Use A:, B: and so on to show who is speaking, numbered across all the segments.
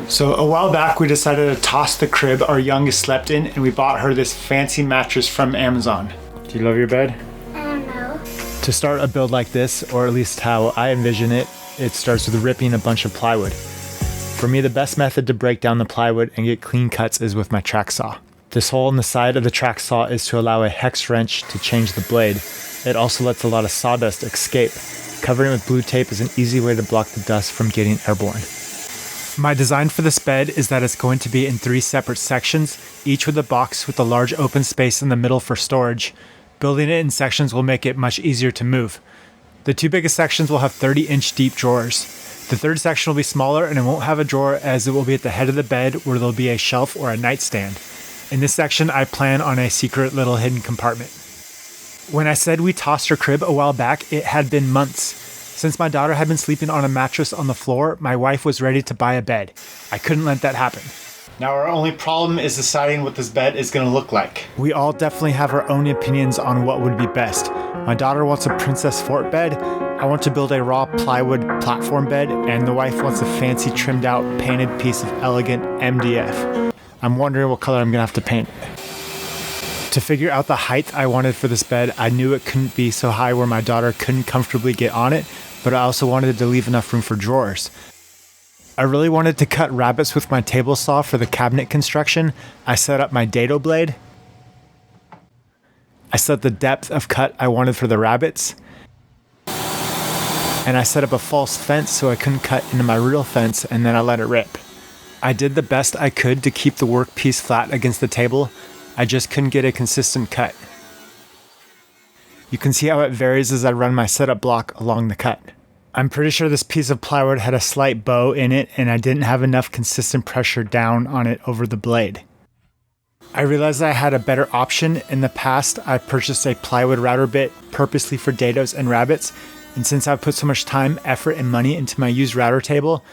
A: So a while back we decided to toss the crib our youngest slept in, and we bought her this fancy mattress from Amazon. Do you love your bed?
B: No.
A: To start a build like this, or at least how I envision it, it starts with ripping a bunch of plywood. For me, the best method to break down the plywood and get clean cuts is with my track saw. This hole in the side of the track saw is to allow a hex wrench to change the blade. It also lets a lot of sawdust escape. Covering it with blue tape is an easy way to block the dust from getting airborne. My design for this bed is that it's going to be in 3 separate sections, each with a box with a large open space in the middle for storage. Building it in sections will make it much easier to move. The 2 biggest sections will have 30-inch deep drawers. The third section will be smaller and it won't have a drawer, as it will be at the head of the bed where there'll be a shelf or a nightstand. In this section, I plan on a secret little hidden compartment. When I said we tossed her crib a while back, it had been months. Since my daughter had been sleeping on a mattress on the floor, my wife was ready to buy a bed. I couldn't let that happen. Now our only problem is deciding what this bed is going to look like. We all definitely have our own opinions on what would be best. My daughter wants a princess fort bed. I want to build a raw plywood platform bed, and the wife wants a fancy trimmed out painted piece of elegant MDF. I'm wondering what color I'm going to have to paint it. To figure out the height I wanted for this bed, I knew it couldn't be so high where my daughter couldn't comfortably get on it, but I also wanted to leave enough room for drawers. I really wanted to cut rabbets with my table saw for the cabinet construction. I set up my dado blade. I set the depth of cut I wanted for the rabbets. And I set up a false fence so I couldn't cut into my real fence, and then I let it rip. I did the best I could to keep the workpiece flat against the table. I just couldn't get a consistent cut. You can see how it varies as I run my setup block along the cut. I'm pretty sure this piece of plywood had a slight bow in it, and I didn't have enough consistent pressure down on it over the blade. I realized I had a better option. In the past, I purchased a plywood router bit purposely for dados and rabbits, and since I've put so much time, effort, and money into my used router table,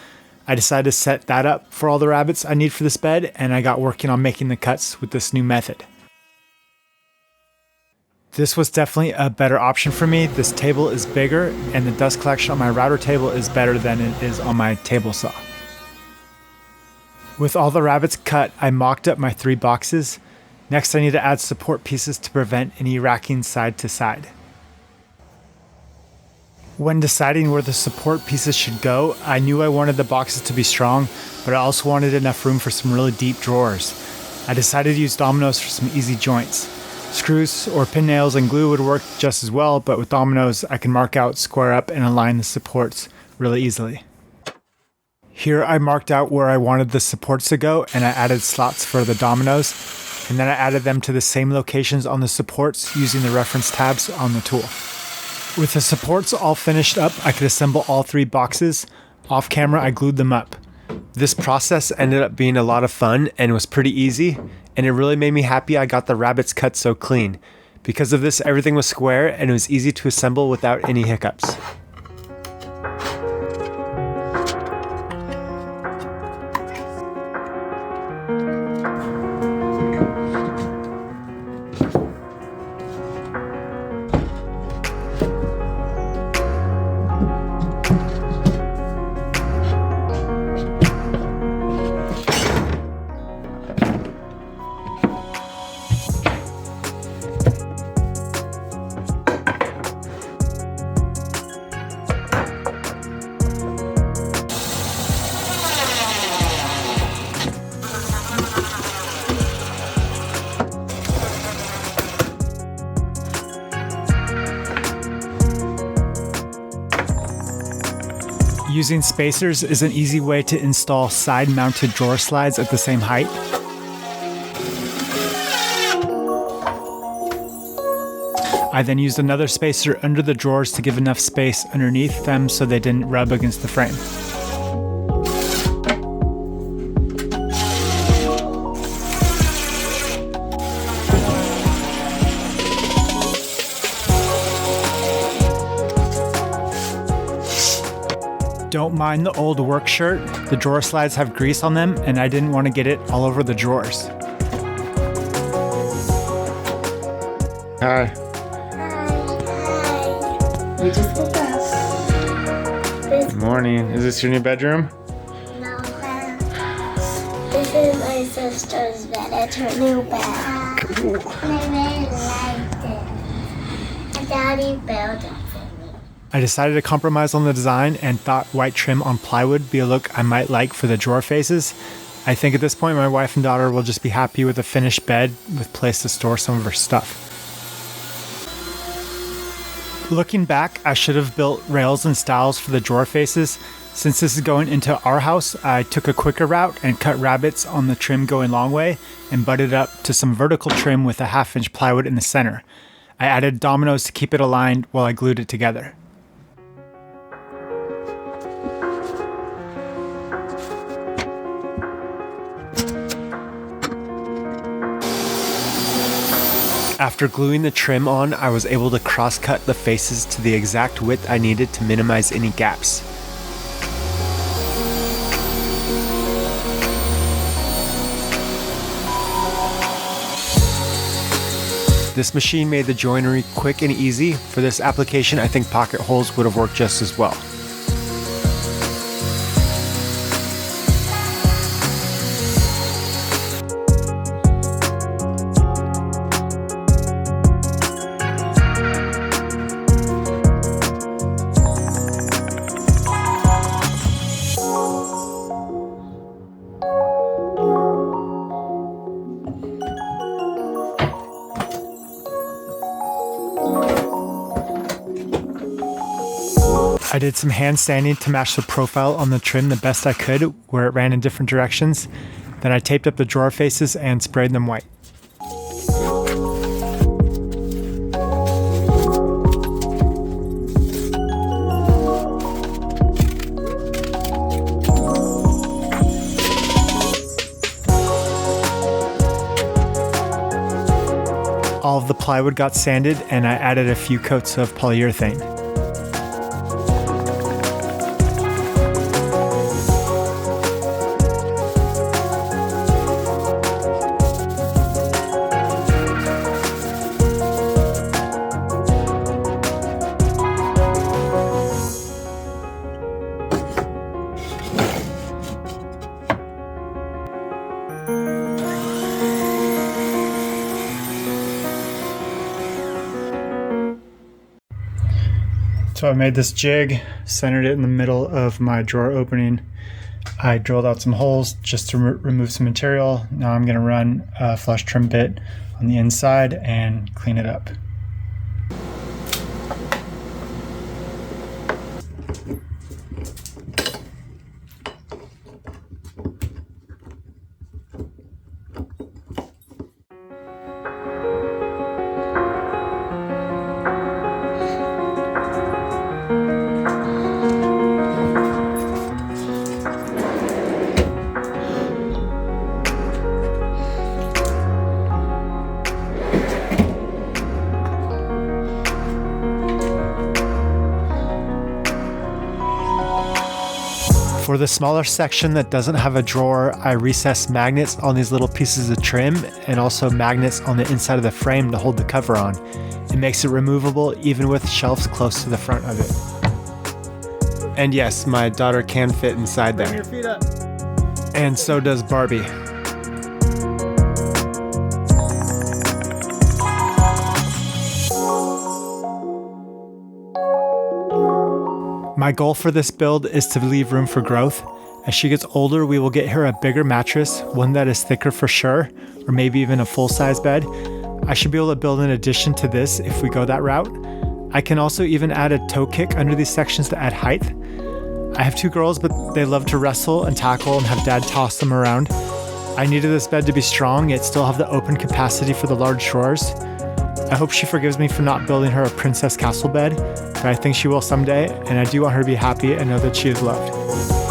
A: I decided to set that up for all the rabbits I need for this bed, and I got working on making the cuts with this new method. This was definitely a better option for me. This table is bigger, and the dust collection on my router table is better than it is on my table saw. With all the rabbits cut, I mocked up my 3 boxes. Next, I need to add support pieces to prevent any racking side to side. When deciding where the support pieces should go, I knew I wanted the boxes to be strong, but I also wanted enough room for some really deep drawers. I decided to use dominoes for some easy joints. Screws or pin nails and glue would work just as well, but with dominoes, I can mark out, square up, and align the supports really easily. Here I marked out where I wanted the supports to go, and I added slots for the dominoes, and then I added them to the same locations on the supports using the reference tabs on the tool. With the supports all finished up, I could assemble all 3 boxes. Off camera, I glued them up. This process ended up being a lot of fun and was pretty easy, and it really made me happy I got the rabbits cut so clean. Because of this, everything was square and it was easy to assemble without any hiccups. Using spacers is an easy way to install side-mounted drawer slides at the same height. I then used another spacer under the drawers to give enough space underneath them so they didn't rub against the frame. Don't mind the old work shirt. The drawer slides have grease on them, and I didn't want to get it all over the drawers. Hi.
B: You just woke up.
A: Good morning. Is this your new bedroom?
B: No. This is my sister's bed. It's her new bed.
A: Cool.
B: I really liked it. And Daddy built it for me.
A: I decided to compromise on the design and thought white trim on plywood be a look I might like for the drawer faces. I think at this point my wife and daughter will just be happy with a finished bed with place to store some of her stuff. Looking back, I should have built rails and stiles for the drawer faces. Since this is going into our house, I took a quicker route and cut rabbets on the trim going long way and butted up to some vertical trim with a 1/2-inch plywood in the center. I added dominoes to keep it aligned while I glued it together. After gluing the trim on, I was able to cross-cut the faces to the exact width I needed to minimize any gaps. This machine made the joinery quick and easy. For this application, I think pocket holes would have worked just as well. I did some hand sanding to match the profile on the trim the best I could where it ran in different directions. Then I taped up the drawer faces and sprayed them white. All of the plywood got sanded and I added a few coats of polyurethane. So I made this jig, centered it in the middle of my drawer opening. I drilled out some holes just to remove some material. Now I'm going to run a flush trim bit on the inside and clean it up. For the smaller section that doesn't have a drawer, I recessed magnets on these little pieces of trim and also magnets on the inside of the frame to hold the cover on. It makes it removable even with shelves close to the front of it. And yes, my daughter can fit inside there.
C: Bring your feet up.
A: And so does Barbie. My goal for this build is to leave room for growth. As she gets older, we will get her a bigger mattress, one that is thicker for sure, or maybe even a full-size bed. I should be able to build an addition to this if we go that route. I can also even add a toe kick under these sections to add height. I have two girls, but they love to wrestle and tackle and have dad toss them around. I needed this bed to be strong, yet still have the open capacity for the large drawers. I hope she forgives me for not building her a princess castle bed, but I think she will someday, and I do want her to be happy and know that she is loved.